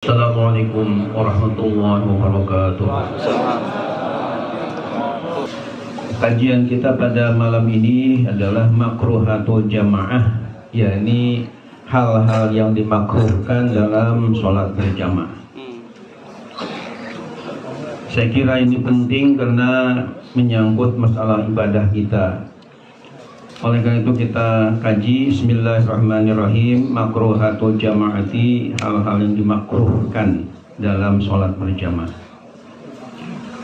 Assalamualaikum warahmatullahi wabarakatuh. Kajian kita pada malam ini adalah makruhatul jamaah, yakni hal-hal yang dimakruhkan dalam sholat berjamaah. Saya kira ini penting karena menyangkut masalah ibadah kita. Oleh karena itu kita kaji bismillahirrahmanirrahim, makruhatul jamaati, hal-hal yang dimakruhkan dalam sholat berjamaah.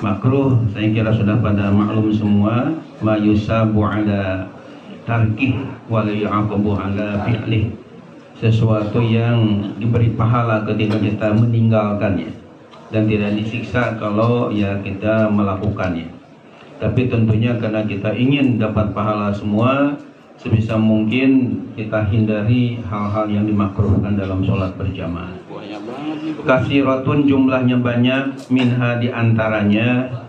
Makruh saya kira sudah pada maklum semua, ma yusabu ala tarkih wa la yu'aqabu ala fi'lih, sesuatu yang diberi pahala ketika kita meninggalkannya dan tidak disiksa kalau ya kita melakukannya. Tapi tentunya karena kita ingin dapat pahala semua, sebisa mungkin kita hindari hal-hal yang dimakruhkan dalam sholat berjamaah. Kasiratun, jumlahnya banyak, minha diantaranya.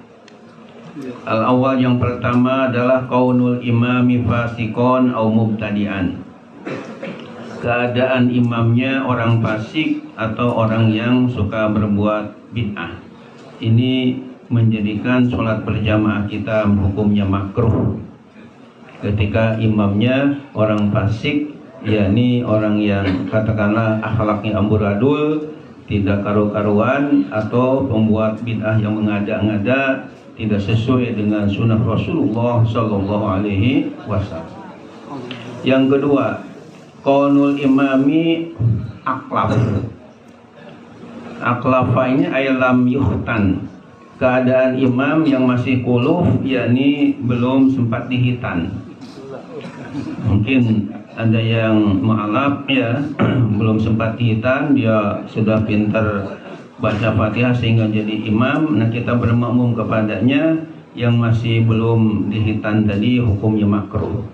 Al-awwal, yang pertama adalah kaunul imami fasikon au mubtadi'an. Keadaan imamnya orang fasik atau orang yang suka berbuat bid'ah. Ini menjadikan sholat berjamaah kita hukumnya makruh ketika imamnya orang fasik, yakni orang yang katakanlah akhlaknya amburadul, tidak karu-karuan, atau pembuat bid'ah yang mengada-ngada, tidak sesuai dengan sunnah Rasulullah Sallallahu Alaihi Wasallam. Yang kedua, qaulul imami aklaf. Aklafa ini aylam yuhtan, keadaan imam yang masih kuluf, yakni belum sempat dihitan. Mungkin ada yang ma'alaf ya, belum sempat dihitan, dia sudah pintar baca Fatihah sehingga jadi imam. Nah, kita bermakmum kepadanya. Yang masih belum dihitan tadi hukumnya makruh.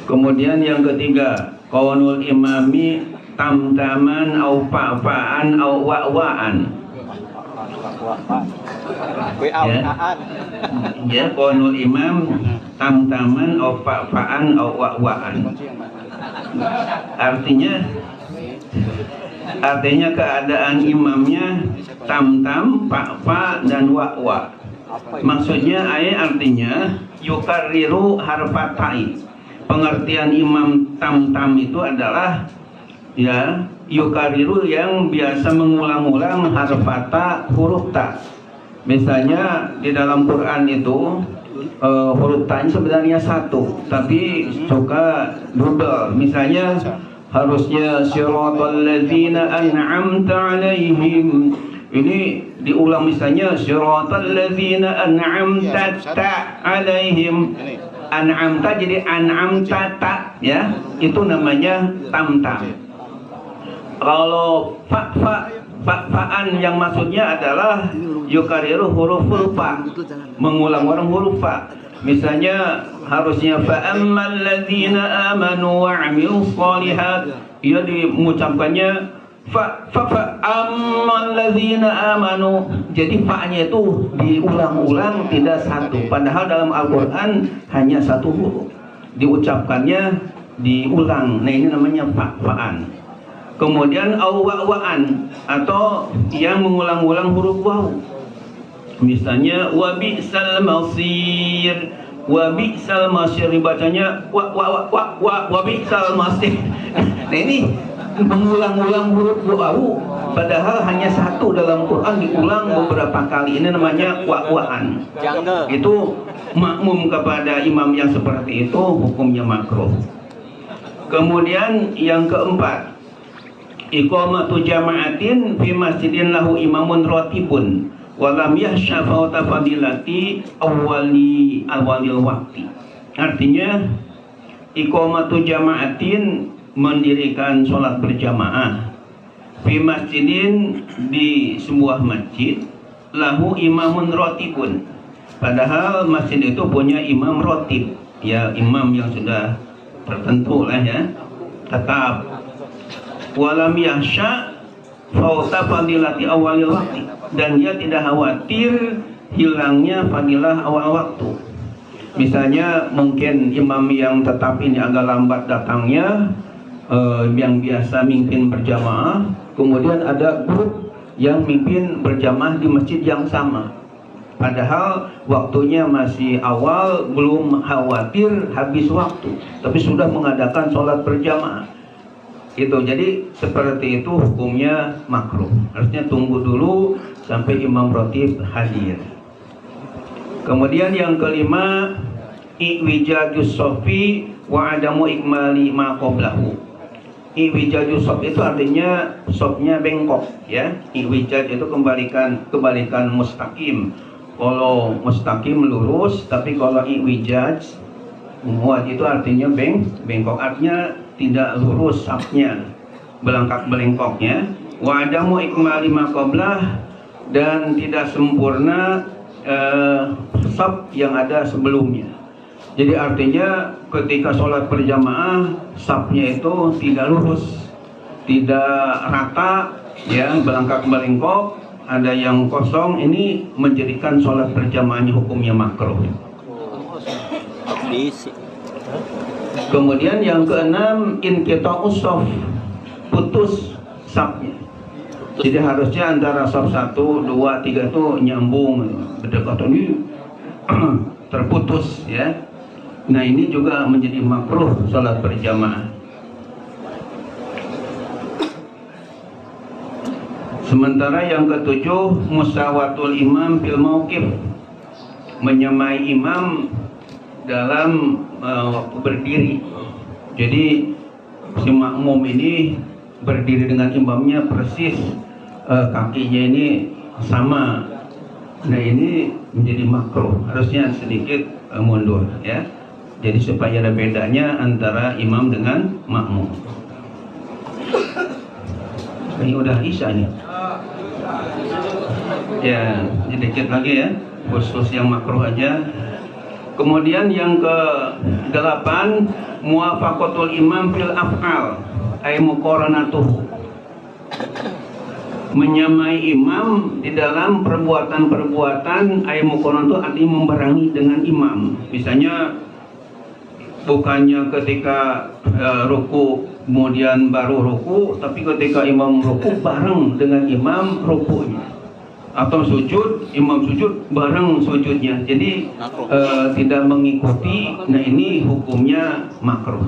Kemudian yang ketiga, qaulul imami tamtaman au fa'fa'an au wa'wa'an. Ya, qaulul imam tamtaman au fa'fa'an au wa'wa'an. Artinya keadaan imamnya tamtam, fa'fa dan wa'wa. Maksudnya artinya yukarriru harfatai. Pengertian imam tamtam itu adalah ya yukariru, yang biasa mengulang-ulang harfata, huruf ta. Misalnya di dalam Quran itu huruf ta sebenarnya satu, tapi suka double. Misalnya harusnya siratal ladzina an'amta alaihim, ini diulang misalnya siratal ladzina an'amta alaihim. An'amta jadi an'amta ta, ya, itu namanya tamtam. Kalau fa'fa'an yang maksudnya adalah yukariru huruf fa, mengulang-ulang huruf fa. Misalnya harusnya fa'ammal ladzina amanu wa 'amilus shalihat, ia mengucapkannya fa'ammal ladzina amanu. Jadi fa'nya itu diulang-ulang, tidak satu. Padahal dalam Al-Qur'an hanya satu huruf. Diucapkannya diulang. Nah, ini namanya fa'an. Kemudian au-wa'wa'an, atau yang mengulang-ulang huruf waw. Misalnya wa bi'sal masir, wa bi'sal masir dibacanya wa bi'sal masir. Nah, ini mengulang-ulang huruf waw, padahal hanya satu dalam Quran, diulang beberapa kali. Ini namanya wa'wa'an. Itu makmum kepada imam yang seperti itu hukumnya makruh. Kemudian yang keempat, iqamatu jama'atin fi masjidin lahu imamun ratibun wa lam yahsha fawta fadilati awalil waqti. Artinya iqamatu jama'atin, mendirikan sholat berjamaah, fi masjidin, di sebuah masjid, lahu imamun ratibun, padahal masjid itu punya imam ratib, ya, imam yang sudah tertentu lah ya, tetap. Walam yahsya fauta fadilati awalil waktu, dan dia tidak khawatir hilangnya fadilah awal waktu. Misalnya mungkin imam yang tetap ini agak lambat datangnya, yang biasa mimpin berjamaah, kemudian ada grup yang mimpin berjamaah di masjid yang sama. Padahal waktunya masih awal, belum khawatir habis waktu, tapi sudah mengadakan sholat berjamaah. Itu jadi seperti itu hukumnya makruh. Harusnya tunggu dulu sampai imam rotib hadir. Kemudian yang kelima, iwijadus sofi wa adamu ikmali ma qablahu. Iwijadus sof itu artinya sofnya bengkok, ya. Iwijad itu kebalikan mustaqim. Kalau mustaqim lurus, tapi kalau iwijad muat itu artinya bengkok, artinya tidak lurus safnya, belengkok-belengkoknya. Wa adamu ikmali ma qablah, dan tidak sempurna saf yang ada sebelumnya. Jadi artinya ketika sholat berjamaah safnya itu tidak lurus, tidak rata, ya, belengkak-belengkok, ada yang kosong. Ini menjadikan sholat berjamaahnya hukumnya makruh. Kemudian yang keenam, inqita'us shaf, putus safnya. Jadi harusnya antara saf 1, 2, 3 itu nyambung, berdekatan ini terputus, ya. Nah ini juga menjadi makruh sholat berjamaah. Sementara yang ketujuh, musawatul imam fil mauqif, menyamai imam dalam waktu berdiri. Jadi si makmum ini berdiri dengan imamnya persis, kakinya ini sama. Nah ini menjadi makruh, harusnya sedikit mundur, ya. Jadi supaya ada bedanya antara imam dengan makmum. Ini udah isya nih. Ya, sedikit lagi ya, khusus yang makruh aja. Kemudian yang ke-8, muwafaqatul imam fil af'al, ay muqaranatuh, menyamai imam di dalam perbuatan-perbuatan. Ay muqaranatuh artinya membarengi dengan imam. Misalnya bukannya ketika ruku kemudian baru ruku, tapi ketika imam ruku bareng dengan imam rukunya, atau sujud, imam sujud bareng sujudnya. Jadi tidak mengikuti. Nah ini hukumnya makruh,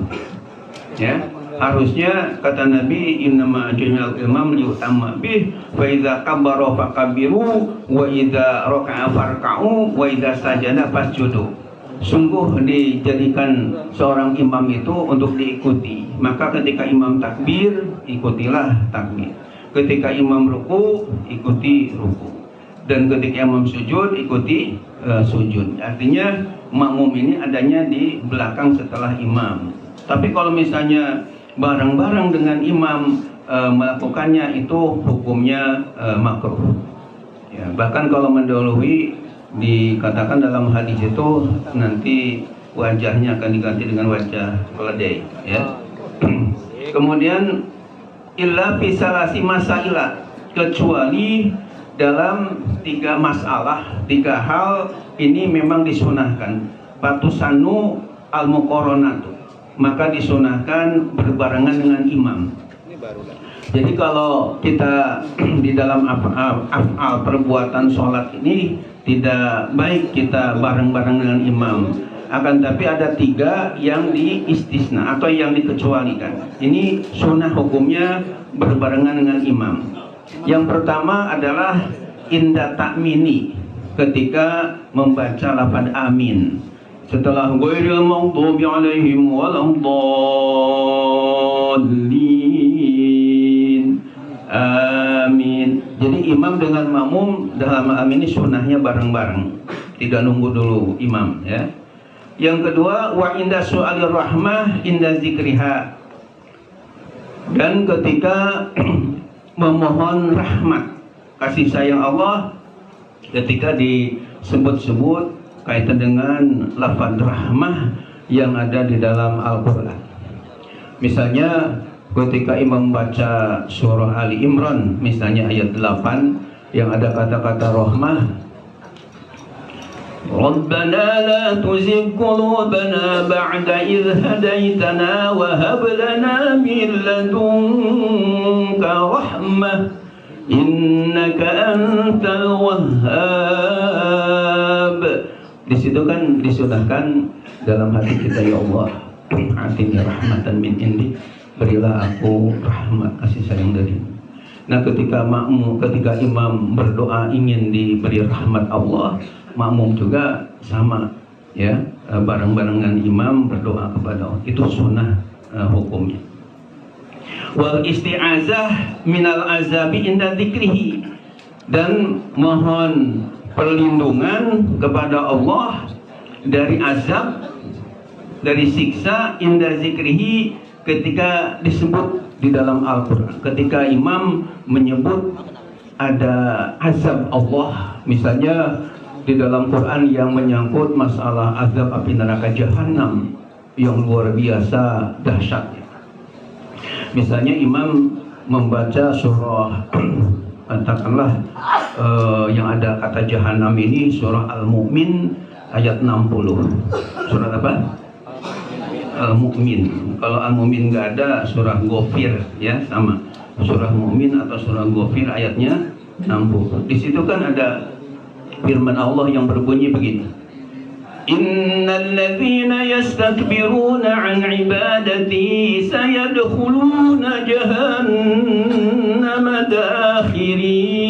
ya. Harusnya kata Nabi, innama ju'ilal imam liyutamma bih, wa idza kabbara fakabbiru, wa idza raka'a farka'u, wa idza sajada fasjudu. Sungguh dijadikan seorang imam itu untuk diikuti. Maka ketika imam takbir, ikutilah takbir. Ketika imam ruku, ikuti ruku. Dan ketika imam sujud, ikuti sujud. Artinya makmum ini adanya di belakang setelah imam. Tapi kalau misalnya bareng-bareng dengan imam melakukannya, itu hukumnya makruh, ya. Bahkan kalau mendahului, dikatakan dalam hadis itu nanti wajahnya akan diganti dengan wajah keledai, ya. Kemudian illa fi salasi masailah, kecuali dalam 3 masalah, 3 hal ini memang disunahkan. Patusanu al-muqaranatu, maka disunahkan berbarengan dengan imam. Jadi kalau kita di dalam af'al perbuatan sholat ini tidak baik kita bareng-bareng dengan imam. Akan tapi ada 3 yang diistisna atau yang dikecualikan. Ini sunnah hukumnya berbarengan dengan imam. Yang pertama adalah inda ta'mini, ketika membaca lafaz amin. Setelah ghairil maghdubi alaihim waladdallin, amin. Jadi imam dengan makmum dalam amin ini sunnahnya bareng-bareng, tidak nunggu dulu imam, ya. Yang kedua, wa inda su'alir rahmah inda zikriha, dan ketika memohon rahmat, kasih sayang Allah, ketika disebut-sebut kaitan dengan lafaz rahmah yang ada di dalam Al-Quran. Misalnya ketika imam baca surah Ali Imran, misalnya ayat 8 yang ada kata-kata rahmah, ربنا لا تزغ قلوبنا بعد إذ هديتنا وهب لنا من لدنك رحمة إنك أنت الوهاب. Di situ kan disunahkan dalam hati kita, ya Allah, atini rahmatan min indi, berilah aku rahmat kasih sayang darimu. Nah, ketika imam berdoa ingin diberi rahmat Allah, makmum juga sama, ya, bareng-barengan imam berdoa kepada Allah. Itu sunnah hukumnya. Wal isti'azah minal azabi inda dzikrihi, dan mohon perlindungan kepada Allah dari azab, dari siksa inda zikrihi, ketika disebut di dalam Al-Quran. Ketika imam menyebut ada azab Allah, misalnya di dalam Quran yang menyangkut masalah azab api neraka jahanam yang luar biasa dahsyatnya. Misalnya imam membaca surah katakanlah yang ada kata jahanam ini, surah Al-Mu'min ayat 60. Surah apa? Al-Mu'min. Kalau Al-Mu'min nggak ada, surah Ghafir, ya, sama. Surah Mu'min atau surah Ghafir ayatnya 60. Di situ kan ada firman Allah yang berbunyi begini, Innal ladzina yastakbiruna an ibadati sayadkhuluna jahannama dakhirin.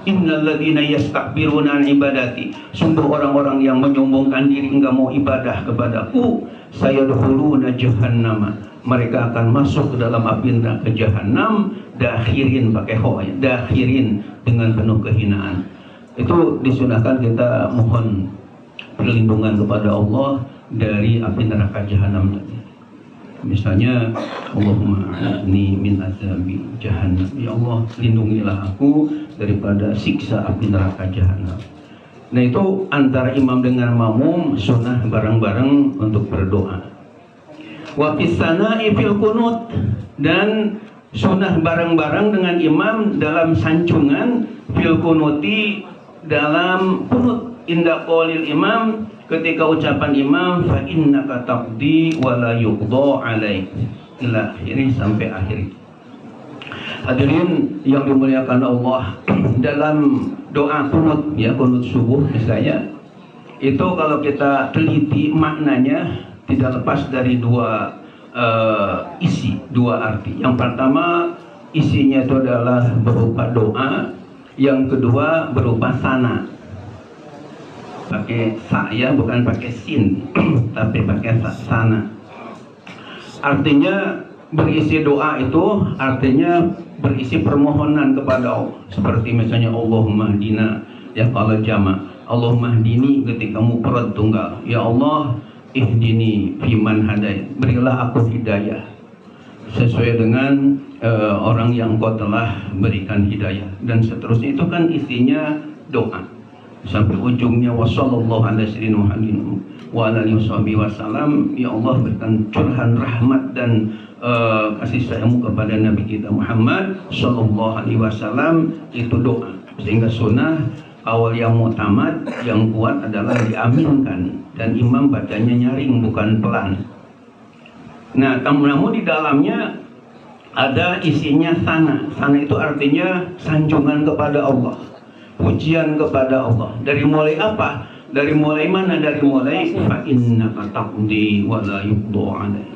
Innal ladzina yastakbiruna an ibadati, sungguh orang-orang yang menyombongkan diri enggak mau ibadah kepadaku, sayadkhuluna jahannama, mereka akan masuk ke dalam api neraka jahanam, dakhirin, pakai ho, ya, dakhirin, dengan penuh kehinaan. Itu disunahkan kita mohon perlindungan kepada Allah dari api neraka jahanam tadi. Misalnya, Allahumma a'idni min azabi jahannam, ya Allah, lindungilah aku daripada siksa api neraka jahanam. Nah, itu antara imam dengan makmum sunnah bareng-bareng untuk berdoa. Wa fisana'i fil qunut, dan sunnah bareng-bareng dengan imam dalam sanjungan fil qunuti, dalam qunut, inda qaulil imam, ketika ucapan imam, fa innaka taqdi wa la yuqda alaik, ila akhiri, sampai akhir. Hadirin yang dimuliakan Allah, dalam doa qunut, ya, qunut subuh misalnya, itu kalau kita teliti maknanya tidak lepas dari dua isi, dua arti. Yang pertama, isinya itu adalah berupa doa. Yang kedua berupa sana, pakai sa, ya, bukan pakai sin tapi pakai sana. Artinya berisi doa itu artinya berisi permohonan kepada Allah, seperti misalnya Allahumma hdina, ya, kalau jama' Allahumma hdini ketika mufrad tunggal, ya Allah ihdini fiman hadai, berilah aku hidayah sesuai dengan orang yang Engkau telah berikan hidayah, dan seterusnya. Itu kan isinya doa sampai ujungnya wassallallahu ala sayyidina Muhammadin wa ala alihi wasallam, ya Allah berikan curhan rahmat dan kasih sayangmu kepada Nabi kita Muhammad sallallahu alaihi wasallam. Itu doa, sehingga sunnah awal yang mutamad, yang kuat adalah diaminkan, dan imam bacanya nyaring, bukan pelan. Nah, namun di dalamnya ada isinya sana. Sana itu artinya sanjungan kepada Allah, pujian kepada Allah. Dari mulai apa? Dari mulai mana? Dari mulai fa innaka taqdi wa la yuqda alaik,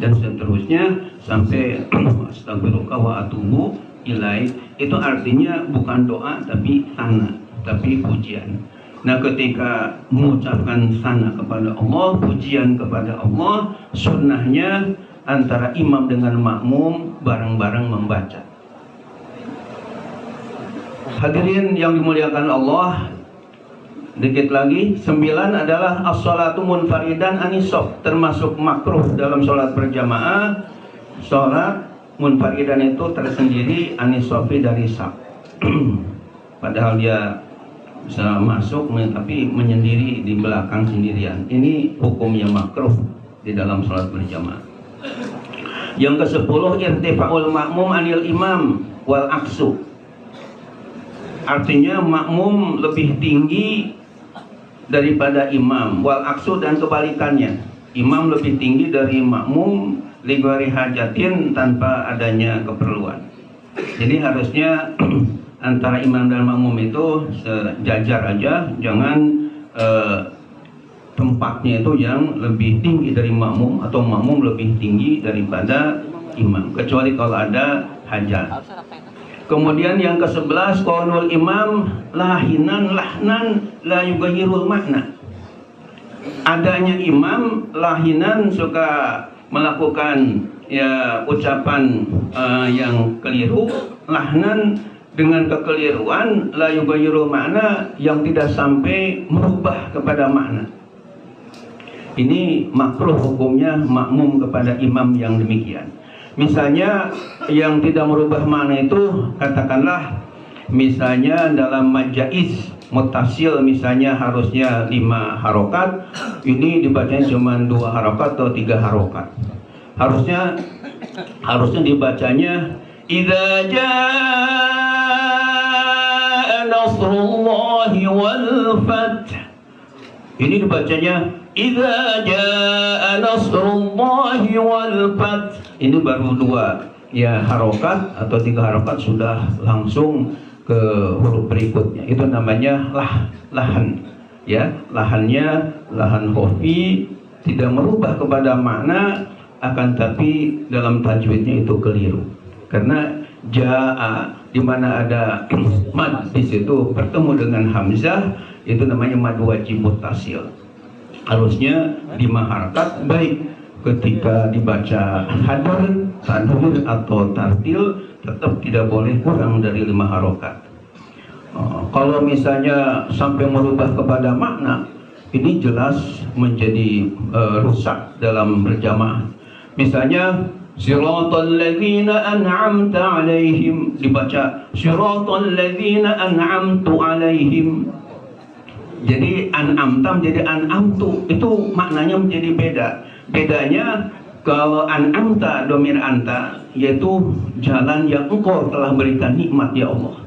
dan seterusnya sampai astagfiruka wa atubu ilaik. Itu artinya bukan doa tapi sana, tapi pujian. Nah, ketika mengucapkan sana kepada Allah, pujian kepada Allah, sunnahnya antara imam dengan makmum bareng-bareng membaca. Hadirin yang dimuliakan Allah, dikit lagi, 9 adalah as-sholatu munfaridan anisof, termasuk makruh dalam sholat berjamaah. Sholat munfaridan itu tersendiri, anisofi dari saf. Padahal dia bisa masuk tapi menyendiri di belakang sendirian. Ini hukumnya makruh di dalam sholat berjamaah. Yang ke-10, irtifa'ul makmum anil imam wal aksu. artinya makmum lebih tinggi daripada imam. Wal aksu, dan kebalikannya, imam lebih tinggi dari makmum ligori hajatin, tanpa adanya keperluan. Jadi harusnya antara imam dan makmum itu sejajar aja, jangan tempatnya itu yang lebih tinggi dari makmum atau makmum lebih tinggi daripada imam, kecuali kalau ada hajat. Kemudian yang ke-11, qaulul imam lahinan lahnan la yughayyirul makna. Adanya imam lahinan suka melakukan ya ucapan yang keliru, lahnan dengan kekeliruan, la yughayyirul makna, yang tidak sampai merubah kepada makna. Ini makruh hukumnya makmum kepada imam yang demikian. Misalnya yang tidak merubah makna itu, katakanlah misalnya dalam majais mutasil, misalnya harusnya 5 harokat, ini dibacanya cuma 2 harokat atau 3 harokat. Harusnya dibacanya idza jaa nasrullahi wal fath. Ini dibacanya idza jaa nasrullahi wal fath. Ini baru 2 ya harokat atau 3 harokat sudah langsung ke huruf berikutnya. Itu namanya lahan. Ya, lahannya lahan khofi, tidak merubah kepada makna, akan tapi dalam tajwidnya itu keliru. Karena jaa di mana ada mad di situ bertemu dengan hamzah, itu namanya mad wajib muttasil. Harusnya 5 harakat, baik ketika dibaca hadar, tanwir atau tartil, tetap tidak boleh kurang dari 5 harokat. Kalau misalnya sampai merubah kepada makna, ini jelas menjadi rusak dalam berjamaah. Misalnya siratal ladzina an'amta alaihim, dibaca siratal ladzina an'amtu alaihim. Jadi an'amta menjadi an'amtu, itu maknanya menjadi beda. Bedanya kalau an'amta domir anta, yaitu jalan yang engkau telah berikan nikmat ya Allah.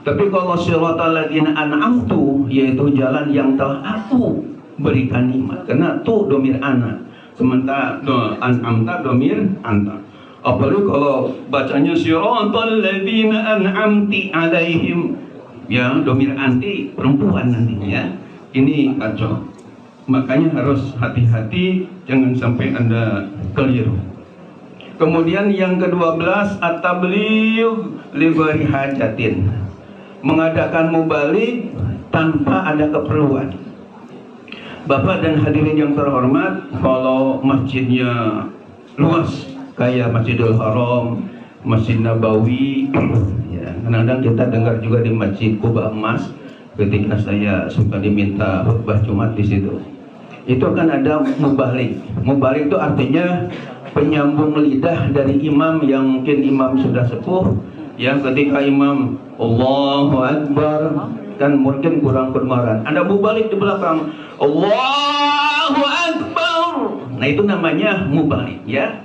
Tapi kalau siratal ladzina an'amtu, yaitu jalan yang telah aku berikan nikmat. Karena tu domir ana, sementara an'amta domir anta. Apalagi kalau bacanya siratal ladzina an'amti alaihim, ya domir anti perempuan nantinya. Ini kacau. Makanya harus hati-hati, jangan sampai Anda keliru. Kemudian yang ke-12, at-tabligh li ghairi hajatin, mengadakan mubalik tanpa ada keperluan. Bapak dan hadirin yang terhormat, kalau masjidnya luas kayak Masjidil Haram, Masjid Nabawi, ya, kadang-kadang kita dengar juga di Masjid Kuba Emas, ketika saya suka diminta khutbah Jumat di situ. Itu akan ada mubalik. Mubalik itu artinya penyambung lidah dari imam yang mungkin imam sudah sepuh, yang ketika imam Allahu Akbar kan mungkin kurang kedengaran, ada mubalik di belakang Allahu Akbar. Nah itu namanya mubalik ya.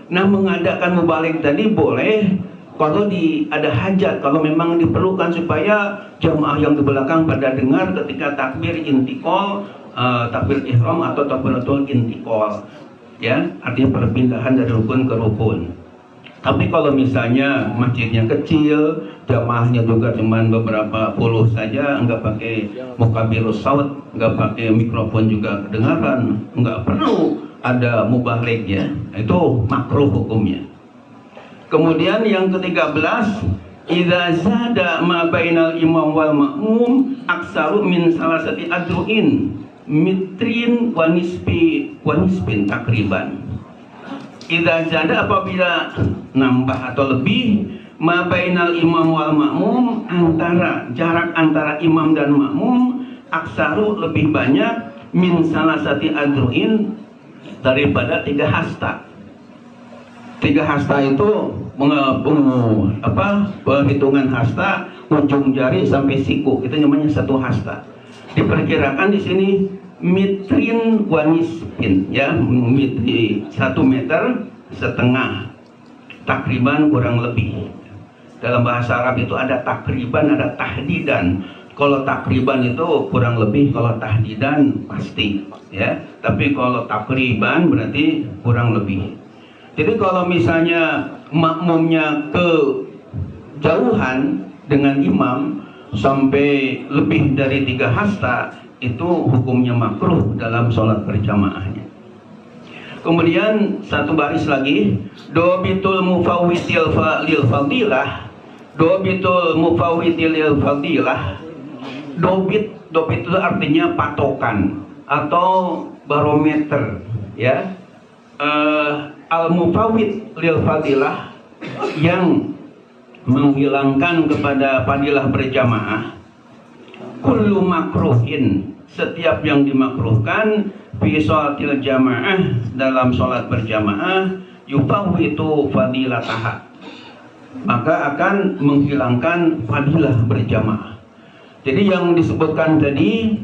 Nah mengadakan mubalik tadi boleh kalau ada hajat, kalau memang diperlukan supaya jamaah yang di belakang pada dengar ketika takbir intikal, takbir ihram atau takbiratul intikal, ya, artinya perpindahan dari rukun ke rukun. Tapi kalau misalnya masjidnya kecil, jamaahnya juga cuma beberapa puluh saja, nggak pakai mukabirus saut, nggak pakai mikrofon juga kedengaran, nggak perlu ada mubalik ya, itu makruh hukumnya. Kemudian yang ke-13, idza zada ma bainal imam wal ma'mum aksaru min salasati adru'in mitrin wa nisbin takriban. Idza zada, apabila nambah atau lebih, ma bainal imam wal ma'mum, antara jarak antara imam dan makmum, aksaru lebih banyak, min salasati adru'in, daripada 3 hasta. 3 hasta itu perhitungan hasta, ujung jari sampai siku, itu namanya 1 hasta. Diperkirakan di sini mitrin wanisbin, ya, mitri 1,5 meter, takriban kurang lebih. Dalam bahasa Arab itu ada takriban, ada tahdidan. Kalau takriban itu kurang lebih, kalau tahdidan pasti, ya. Tapi kalau takriban berarti kurang lebih. Jadi kalau misalnya makmumnya kejauhan dengan imam sampai lebih dari 3 hasta, itu hukumnya makruh dalam sholat berjamaahnya. Kemudian satu baris lagi, dobitul mufawwitil lil fadilah, dobitul mufawwitil lil fadilah. Dobit itu artinya patokan atau barometer, ya. Al-mufawwid lil fadilah, yang menghilangkan kepada fadilah berjamaah. Kullu makruhin, setiap yang dimakruhkan fi sholatil jamaah, dalam sholat berjamaah, yufawwitu fadilataha, maka akan menghilangkan fadilah berjamaah. Jadi yang disebutkan tadi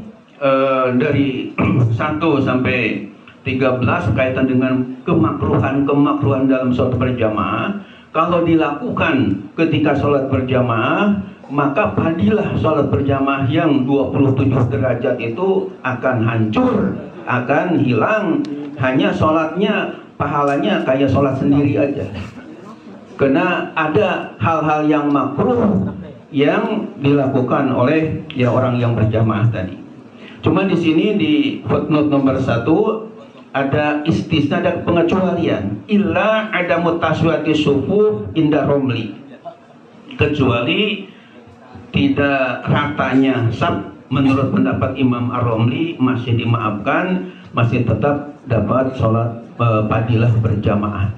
dari 1 sampai 13 kaitan dengan kemakruhan dalam sholat berjamaah, kalau dilakukan ketika sholat berjamaah, maka fadilah sholat berjamaah yang 27 derajat itu akan hancur, akan hilang. Hanya sholatnya, pahalanya kayak sholat sendiri aja. Karena ada hal-hal yang makruh yang dilakukan oleh ya orang yang berjamaah tadi. Cuma di sini di footnote nomor 1 ada istisna, ada pengecualian. Illa ada mutaswati sufu inda romli, kecuali tidak ratanya sab menurut pendapat Imam Ar-Romli, masih dimaafkan, masih tetap dapat sholat fadilah berjamaah.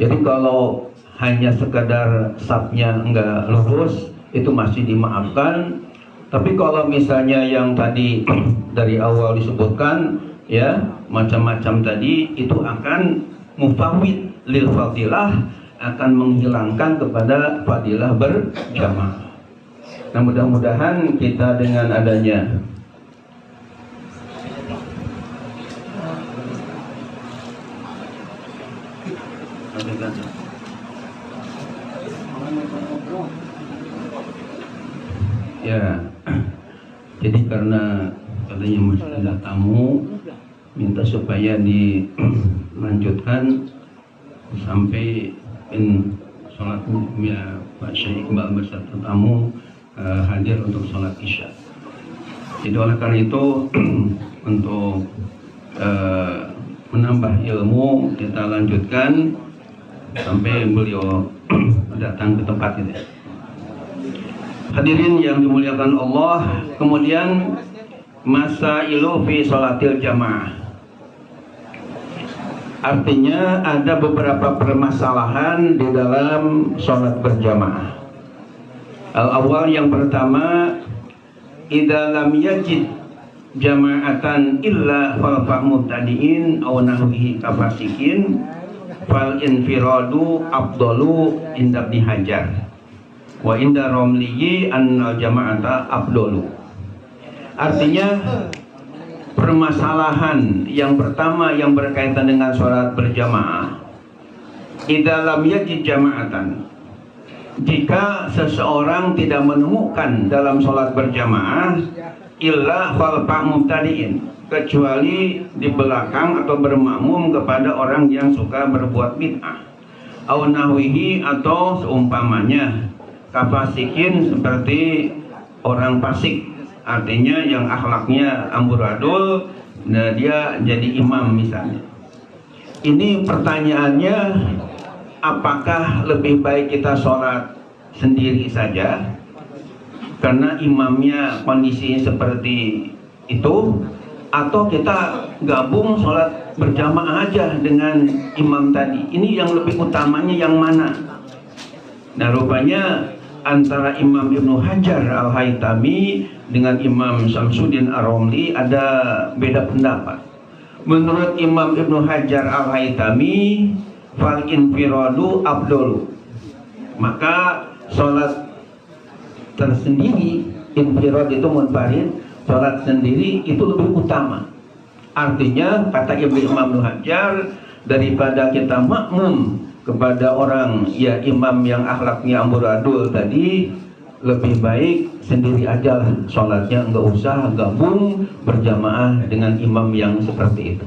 Jadi kalau hanya sekadar sabnya enggak lurus, itu masih dimaafkan. Tapi kalau misalnya yang tadi dari awal disebutkan, ya, macam-macam tadi, itu akan mufawwid lil fadilah, akan menghilangkan kepada fadilah berjamaah. Nah, mudah-mudahan kita dengan adanya ya, jadi karena katanya masih ada tamu, minta supaya dilanjutkan sampai sholatnya Pak Syekh Iqbal beserta tamu hadir untuk sholat isya. Jadi oleh karena itu untuk menambah ilmu, kita lanjutkan sampai beliau datang ke tempat ini. Hadirin yang dimuliakan Allah, kemudian masailu fi sholatil jamaah, artinya ada beberapa permasalahan di dalam sholat berjamaah. Al-awwal, yang pertama, idza lam yajid jama'atan illa khalfa mubtadi'in aw nahwihi kafasikin fal infiradu afdalu inda Ibnu Hajar wa inda Romliyi annal jama'ata afdalu. Artinya permasalahan yang pertama yang berkaitan dengan sholat berjamaah, idza lam yajid jama'atan, jika seseorang tidak menemukan dalam sholat berjamaah illa khalfa mubtadi'in, kecuali di belakang atau bermakmum kepada orang yang suka berbuat bid'ah, aw nahwihi, atau seumpamanya, kafasikin, seperti orang fasik, artinya yang akhlaknya amburadul, nah dia jadi imam misalnya. Ini pertanyaannya, apakah lebih baik kita sholat sendiri saja karena imamnya kondisinya seperti itu, atau kita gabung sholat berjamaah aja dengan imam tadi? Ini yang lebih utamanya yang mana? Nah, rupanya antara Imam Ibnu Hajar Al-Haytami dengan Imam Syamsuddin Ar-Romli ada beda pendapat. Menurut Imam Ibnu Hajar Al-Haytami, fal infiradu afdalu, maka sholat tersendiri, infirad itu munfarid, sholat sendiri itu lebih utama. Artinya kata Imam Ibnu Hajar, daripada kita makmum kepada orang ya imam yang akhlaknya amburadul tadi, lebih baik sendiri aja lah sholatnya, nggak usah gabung berjamaah dengan imam yang seperti itu.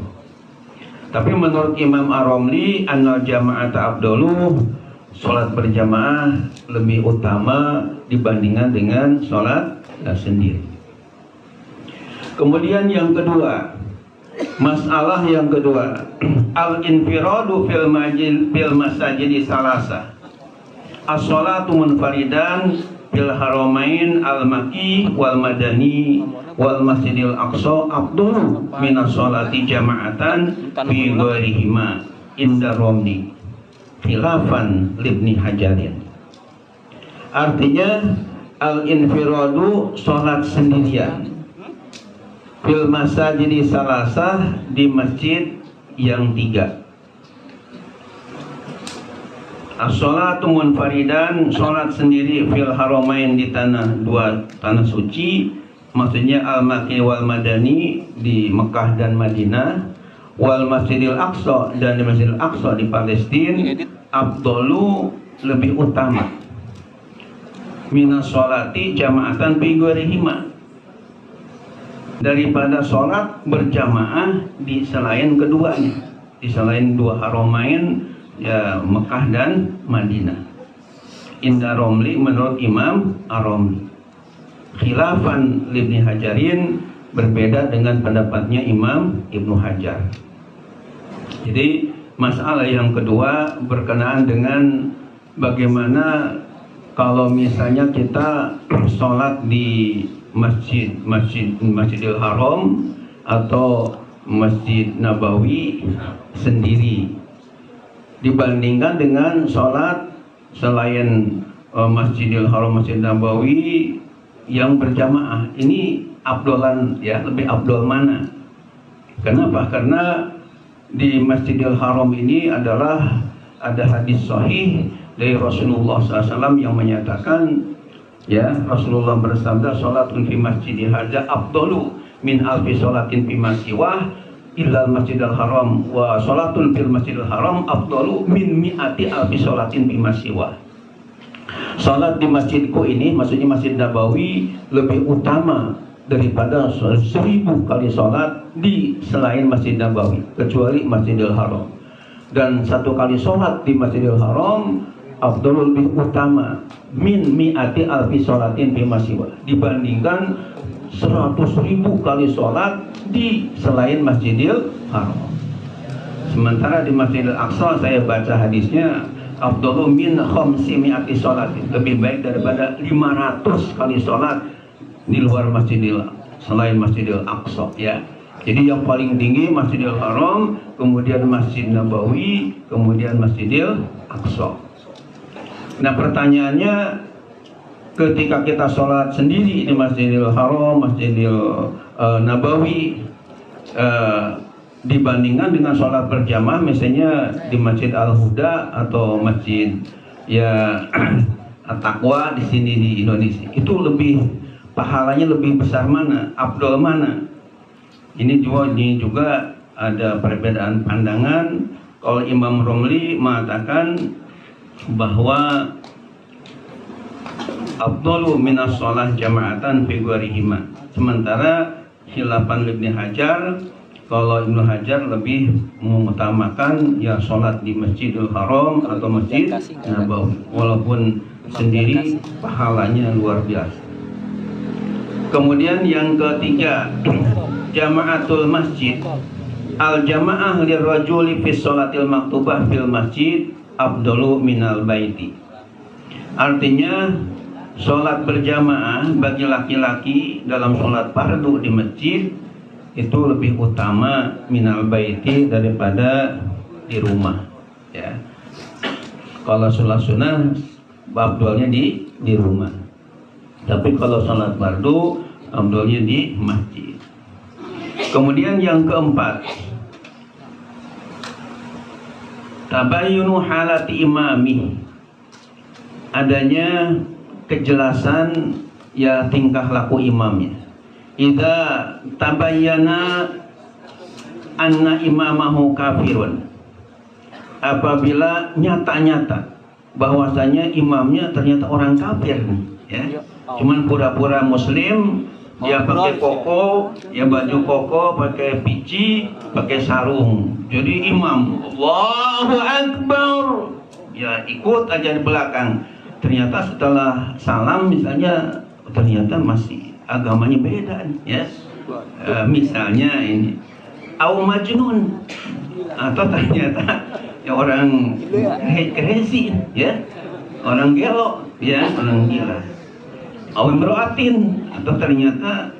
Tapi menurut Imam Ar-Romli, annal jama'ata abdolu, sholat berjamaah lebih utama dibandingkan dengan sholat sendiri. Kemudian yang kedua, masalah yang kedua, al-infiradu fil masajidi salasa, as-sholatu munfaridan fil haramain al-maki wal madani wal masjidil aqsa afdalu minas sholati jama'atan fi ghairihima inda Romli khilafan libni Hajarin. Artinya al-infiradu sholat sendirian fil masajidi salasah di masjid yang 3. As-sholatu munfaridan, sholat sendiri fil haramain di dua tanah suci, maksudnya al-Maki wal Madani di Mekah dan Madinah, wal Masjidil Aqsa dan di Masjidil Aqsa di Palestina, afdalu lebih utama minas sholati jama'atan fi ghairihima, daripada sholat berjamaah di selain keduanya, di selain dua haramain ya Mekah dan Madinah. Inda Romli, menurut Imam Ar-Romli, khilafan libni Hajarin, berbeda dengan pendapatnya Imam Ibnu Hajar. Jadi masalah yang kedua berkenaan dengan bagaimana kalau misalnya kita sholat di Masjidil Haram atau Masjid Nabawi sendiri dibandingkan dengan sholat selain Masjidil Haram, Masjid Nabawi yang berjamaah. Ini abdolan ya, lebih abdol mana? Kenapa? Karena di Masjidil Haram ini adalah ada hadis sahih dari Rasulullah SAW yang menyatakan ya, Rasulullah bersabda, sholatun fi masjidi hadza afdalu min alfi sholatin fi masiwah illal masjidil haram, wa sholatun fil masjidil haram afdalu min mi'ati alfi sholatin fi masiwah. Sholat di masjidku ini, maksudnya Masjid Nabawi, lebih utama daripada 1000 kali sholat di selain Masjid Nabawi, kecuali Masjidil Haram. Dan 1 kali sholat di Masjidil Haram afdalul lebih utama min mi'ati alfi sholatin fi masiwah, dibandingkan 100.000 kali sholat di selain Masjidil Haram. Sementara di Masjidil Aqsa saya baca hadisnya afdalu min khamsi mi'ati sholatin, lebih baik daripada 500 kali sholat di luar selain Masjidil Aqsa ya. Jadi yang paling tinggi Masjidil Haram, kemudian Masjid Nabawi, kemudian Masjidil Aqsa. Nah pertanyaannya, ketika kita sholat sendiri di Masjidil Haram, Masjidil Nabawi, dibandingkan dengan sholat berjamaah misalnya di Masjid Al-Huda atau Masjid ya At-Taqwa di sini di Indonesia, itu lebih pahalanya lebih besar mana, afdol mana? Ini juga ada perbedaan pandangan. Kalau Imam Romli mengatakan bahwa afdalu minas sholah jama'atan fi ghairihima, sementara khilafan Ibnu Hajar, kalau Ibnu Hajar lebih mengutamakan ya sholat di Masjidil Haram atau Masjid Nabawi, walaupun sendiri pahalanya luar biasa. Kemudian yang ketiga, jama'atul masjid, al jamaah lirrajuli fi sholatil maktubah fil masjid afdalu minal baiti. Artinya sholat berjamaah bagi laki-laki dalam sholat fardu di masjid itu lebih utama minal baiti daripada di rumah ya. Kalau sholat sunnah afdalnya di rumah, tapi kalau sholat fardu afdalnya di masjid. Kemudian yang keempat, tabayyunu halati imami, adanya kejelasan ya tingkah laku imamnya. Idza tabayyana anna imamahu kafirun apabila nyata-nyata bahwasanya imamnya ternyata orang kafir nih, ya. Cuman pura-pura muslim, dia pakai koko, ya baju koko, pakai pici, pakai sarung. Jadi imam, Allahu Akbar, ya ikut aja di belakang. Ternyata setelah salam misalnya, ternyata masih agamanya beda nih, ya. Misalnya ini, au majnun, atau ternyata ya orang crazy, ya, orang gelo, ya, orang gila. Awimroatin, atau ternyata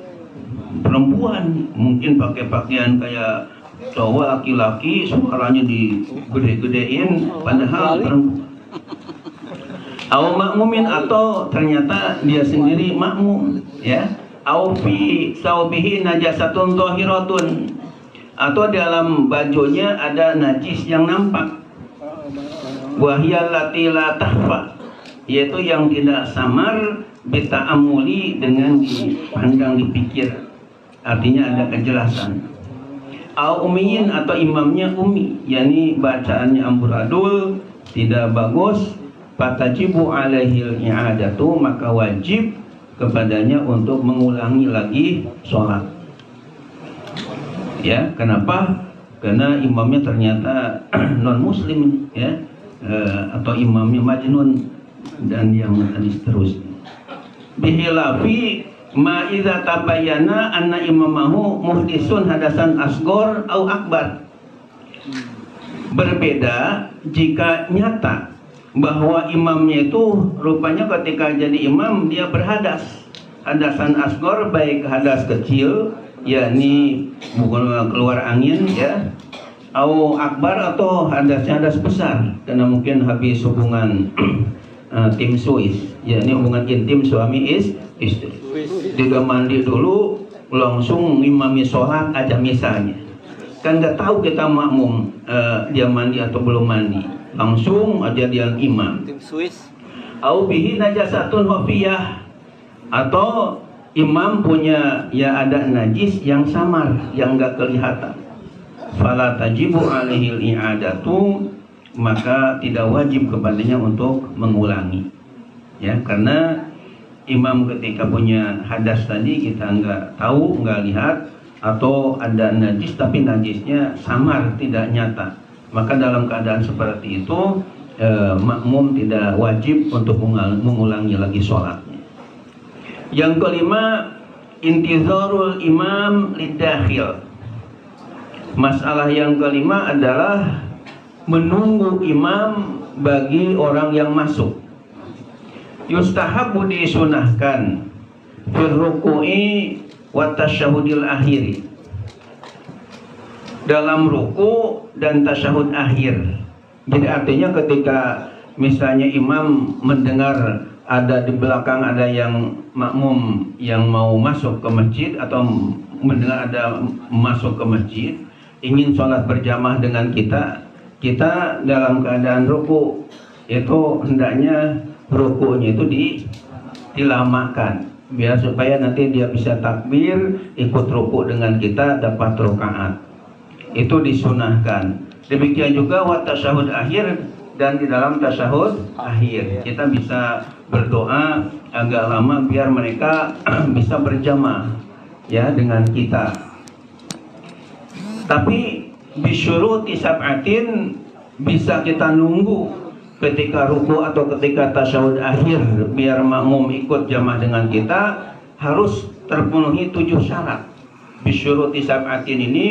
perempuan, mungkin pakai pakaian kayak cowok laki-laki, suaranya digede-gedein, padahal perempuan. Aw makmumin, atau ternyata dia sendiri makmum, ya. Aw fi saubihi najasatun zahiratun, atau dalam bajunya ada najis yang nampak. Wahiyal lati la tahfa, yaitu yang tidak samar, bita'amuli, dengan dipandang, dipikir, artinya ada kejelasan. Au ummiyin, atau imamnya ummi, yakni bacaannya amburadul, tidak bagus. Fatajibu alaihil i'adatu, maka wajib kepadanya untuk mengulangi lagi sholat. Ya, kenapa? Karena imamnya ternyata non muslim, ya, atau imamnya majnun dan yang tadi seterusnya. Bihilafi ma idza tabayyana anna imamahu muhdisun hadasan asghar au akbar. Berbeda jika nyata bahwa imamnya itu rupanya ketika jadi imam dia berhadas, hadasan asghar, baik hadas kecil yakni bukan keluar angin, ya, au akbar, atau hadasnya hadas besar karena mungkin habis hubungan tim Swiss, ya, ini hubungan intim suami istri. Dia mandi dulu langsung ngimami sholat aja misalnya, kan nggak tahu kita makmum dia mandi atau belum mandi, langsung aja dia imam. Tim Swiss. Au bihi najasatun khafiyah, atau imam punya ya ada najis yang samar, yang nggak kelihatan. Fala tajibu alaihil i'adatu, maka tidak wajib kepadanya untuk mengulangi, ya, karena imam ketika punya hadas tadi kita nggak tahu, nggak lihat, atau ada najis tapi najisnya samar, tidak nyata, maka dalam keadaan seperti itu makmum tidak wajib untuk mengulangi lagi sholatnya. Yang kelima, intizarul imam lidakhil. Masalah yang kelima adalah menunggu imam bagi orang yang masuk. Yustahabu, disunahkan, fir ruku'i wa tasyahudil akhiri, dalam ruku dan tasyahud akhir. Jadi artinya ketika misalnya imam mendengar ada di belakang ada yang makmum yang mau masuk ke masjid, atau mendengar ada masuk ke masjid ingin sholat berjamaah dengan kita dalam keadaan ruku, itu hendaknya rukunya itu dilamakan, biar supaya nanti dia bisa takbir ikut ruku dengan kita dapat rakaat. Itu disunahkan. Demikian juga wa tasyahud akhir, dan di dalam tasyahud akhir kita bisa berdoa agak lama biar mereka bisa berjamaah, ya, dengan kita. Tapi bisyuruti sab'atin, bisa kita nunggu ketika ruku atau ketika tasyahud akhir biar makmum ikut jamaah dengan kita, harus terpenuhi 7 syarat. Bisyuruti sab'atin ini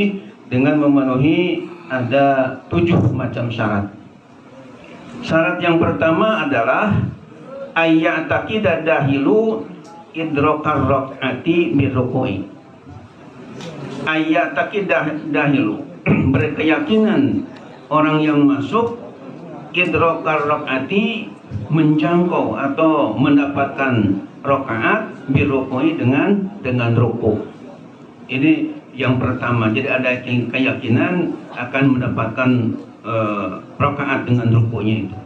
dengan memenuhi ada 7 macam syarat. Syarat yang pertama adalah ayya'taqida dahilu idrakar rak'ati birruku'i. Ayya'taqida dahilu, berkeyakinan orang yang masuk, idrakar rak'ati, menjangkau atau mendapatkan rakaat, birruku'i, dengan ruku. Ini yang pertama. Jadi ada keyakinan akan mendapatkan rakaat dengan rukunya itu.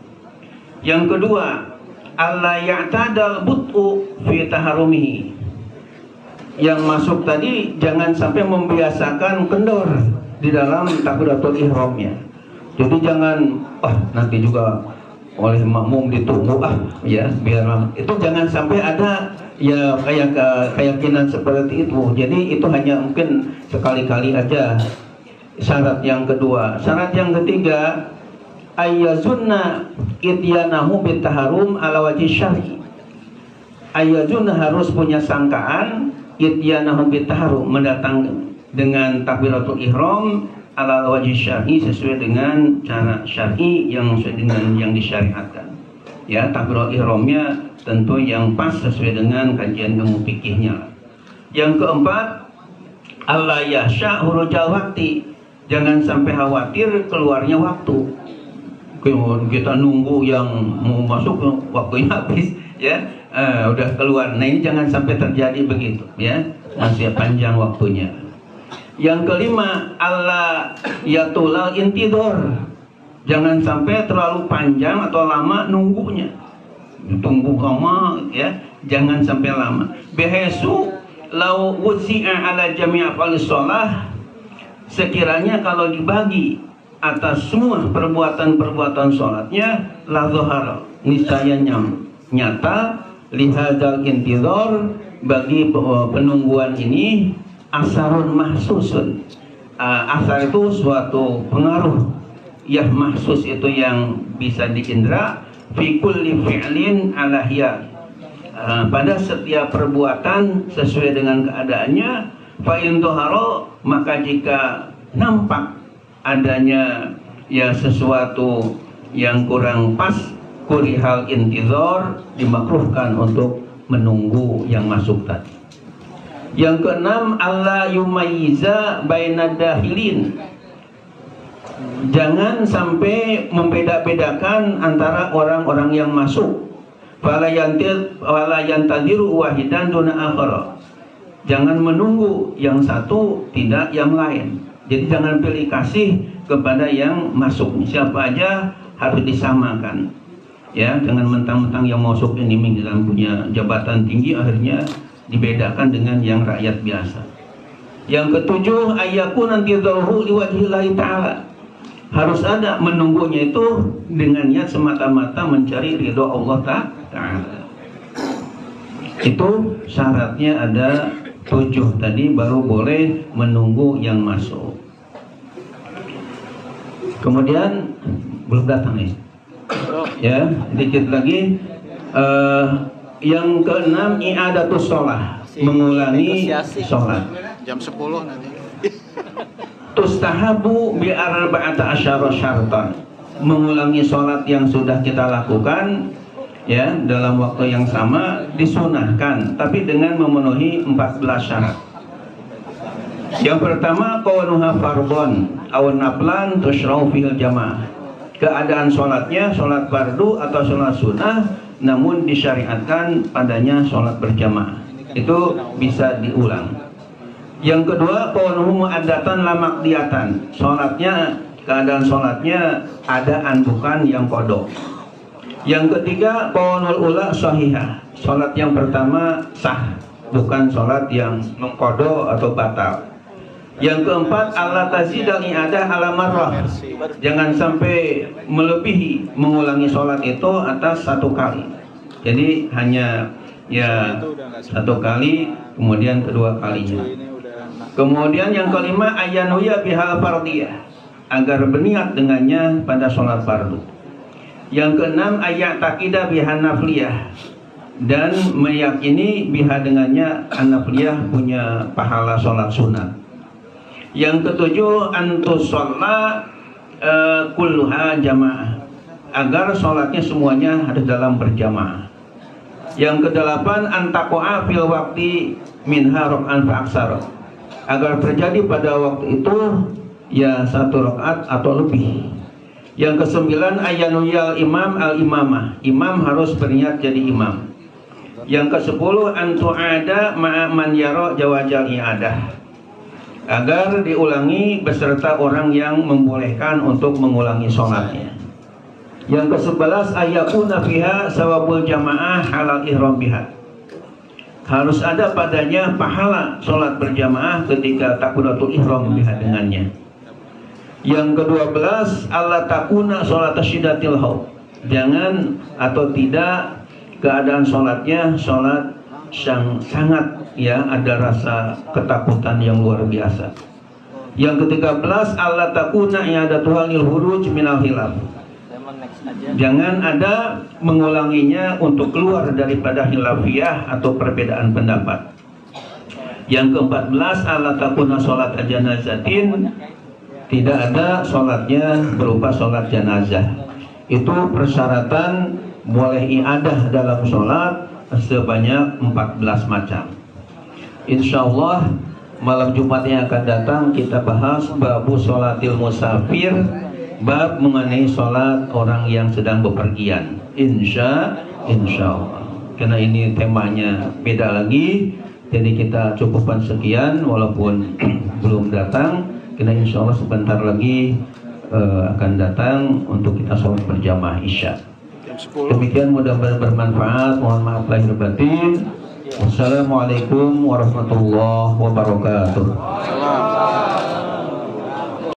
Yang kedua, alla ya'tadal but'u fi taharumihi. Yang masuk tadi jangan sampai membiasakan kendor di dalam takbiratul ihramnya. Jadi jangan nanti juga oleh makmum ditunggu ya biar itu, jangan sampai ada ya kayak keyakinan seperti itu. Jadi itu hanya mungkin sekali-kali aja. Syarat yang kedua. Syarat yang ketiga, ayyazunna ityanahu bitaharum ala wajhi syar'i. Ayyazunna harus punya sangkaan ityanahu bitaharum, mendatang dengan takbiratul ihram ala wajhi syar'i, sesuai dengan cara syar'i yang sesuai dengan yang disyariatkan. Ya, takbiratul ihramnya tentu yang pas sesuai dengan kajian ilmu fikihnya. Yang keempat, alla yasha hurujal waktu. Jangan sampai khawatir keluarnya waktu. Kita nunggu yang mau masuk waktunya habis ya, udah keluar. Nah, ini jangan sampai terjadi begitu ya, masih panjang waktunya. Yang kelima, alla yatulal intidor. Jangan sampai terlalu panjang atau lama nunggunya. Tunggu lama ya, jangan sampai lama. Bihaitsu law wusi'a ala jami'a falis shalah, sekiranya kalau dibagi atas semua perbuatan-perbuatan sholatnya, la zahara, niscaya nyata lihadzal intidor, bagi penungguan ini asarun mahsusun. Asar itu suatu pengaruh ya, mahsus itu yang bisa diindra, fi kulli fi'lin ala hiya, pada setiap perbuatan sesuai dengan keadaannya. Fa in tuharo, maka jika nampak adanya ya sesuatu yang kurang pas, kurihal intizor, dimakruhkan untuk menunggu yang masuk tadi. Yang keenam, alla yumayyiza bainad dahilin. Jangan sampai membeda-bedakan antara orang-orang yang masuk. Fala yantadiru wahidan duna akhara. Jangan menunggu yang satu tidak yang lain. Jadi jangan pilih kasih kepada yang masuk. Siapa aja harus disamakan. Ya, dengan mentang-mentang yang masuk ini dalam punya jabatan tinggi, akhirnya dibedakan dengan yang rakyat biasa. Yang ketujuh, ayyakun antidharuhu liwajhillahi ta'ala. Harus ada menunggunya itu dengan niat semata-mata mencari ridho Allah Ta'ala. Itu syaratnya ada 7 tadi, baru boleh menunggu yang masuk. Kemudian belum datang nih. Ya, dikit lagi. Yang keenam, i'adatus sholah, mengulangi sholat. Jam 10 nanti. Tustahabu bi arba'ata asyara syartan, mengulangi sholat yang sudah kita lakukan ya dalam waktu yang sama disunahkan, tapi dengan memenuhi 14 syarat. Yang pertama, kaunuha fardhon aw naflan tusyra'u fil jamaah. Keadaan sholatnya sholat fardu atau sholat sunnah, namun disyariatkan padanya sholat berjamaah. Itu bisa diulang. Yang kedua, kaunuhu mu'addatan la maqdiyatan. Sholatnya, keadaan sholatnya adaan bukan yang qada. Yang ketiga, qaulul ula sahihah. Salat yang pertama sah, bukan salat yang qada atau batal. Yang keempat, alla tazidal i'adah ala marrah. Jangan sampai melebihi mengulangi salat itu atas 1 kali. Jadi hanya ya 1 kali, kemudian kedua kalinya. Kemudian yang kelima, ayanuya bihal fardiyah, agar berniat dengannya pada salat fardu. Yang keenam, ayat takidah biha nafliyah, dan meyakini biha dengannya an-nafliyah punya pahala sholat sunat. Yang ketujuh, antus sholat kulluha jamaah, agar sholatnya semuanya harus dalam berjamaah. Yang kedelapan, antakoa fil wakti minha rok'an fa'aksar, agar terjadi pada waktu itu ya 1 rakaat atau lebih. Yang kesembilan, ayanuyal imam al-imamah, imam harus berniat jadi imam. Yang ke-10, antu'ada ma'aman yaro jawajal i'adah, agar diulangi beserta orang yang membolehkan untuk mengulangi sholatnya. Yang ke-11, ayakuna fiha sawabul jamaah halal ihram biha, harus ada padanya pahala sholat berjamaah ketika takbiratul ihram biha dengannya. Yang ke-12, Allah takuna sholat syidatil haud. Jangan atau tidak keadaan sholatnya sholat yang sangat ya ada rasa ketakutan yang luar biasa. Yang ke-13, Allah takuna i'adatuha lil huruj minal khilaf. Jangan ada mengulanginya untuk keluar daripada khilafiyah atau perbedaan pendapat. Yang ke-14, Allah takuna sholat janazatin. Tidak ada sholatnya berupa sholat jenazah. Itu persyaratan boleh iadah dalam sholat sebanyak 14 macam. Insya Allah malam Jumat yang akan datang kita bahas babu sholatil musafir, bab mengenai sholat orang yang sedang bepergian. Insya Allah. Karena ini temanya beda lagi, jadi kita cukupkan sekian walaupun belum datang. Karena insya Allah sebentar lagi akan datang untuk kita sholat berjamaah isya. Demikian, mudah-mudahan bermanfaat. Mohon maaf lahir batin. Wassalamualaikum warahmatullahi wabarakatuh.